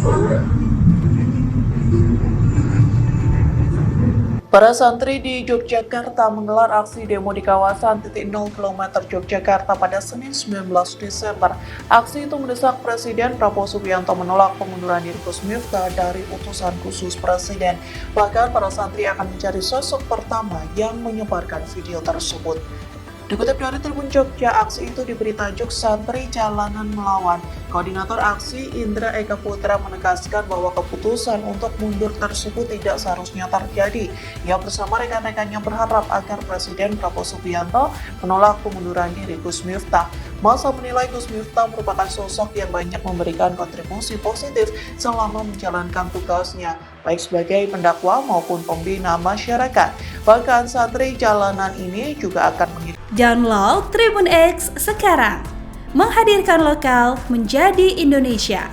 Para santri di Yogyakarta menggelar aksi demo di kawasan titik 0 km Yogyakarta pada Senin 19 Desember. Aksi itu mendesak Presiden Prabowo Subianto menolak pengunduran diri Gus Miftah dari utusan khusus Presiden. Bahkan para santri akan mencari sosok pertama yang menyebarkan video tersebut. Dikutip dari Tribun Jogja, aksi itu diberi tajuk Santri Jalanan Melawan. Koordinator aksi Indra Eka Putra menegaskan bahwa keputusan untuk mundur tersebut tidak seharusnya terjadi. Ia bersama rekan-rekannya berharap agar Presiden Prabowo Subianto menolak pengunduran diri Gus Miftah. Masa menilai Gus Miftah merupakan sosok yang banyak memberikan kontribusi positif selama menjalankan tugasnya, baik sebagai pendakwa maupun pembina masyarakat. Bahkan santri jalanan ini juga akan mengikuti. Download Tribun X sekarang, menghadirkan lokal menjadi Indonesia.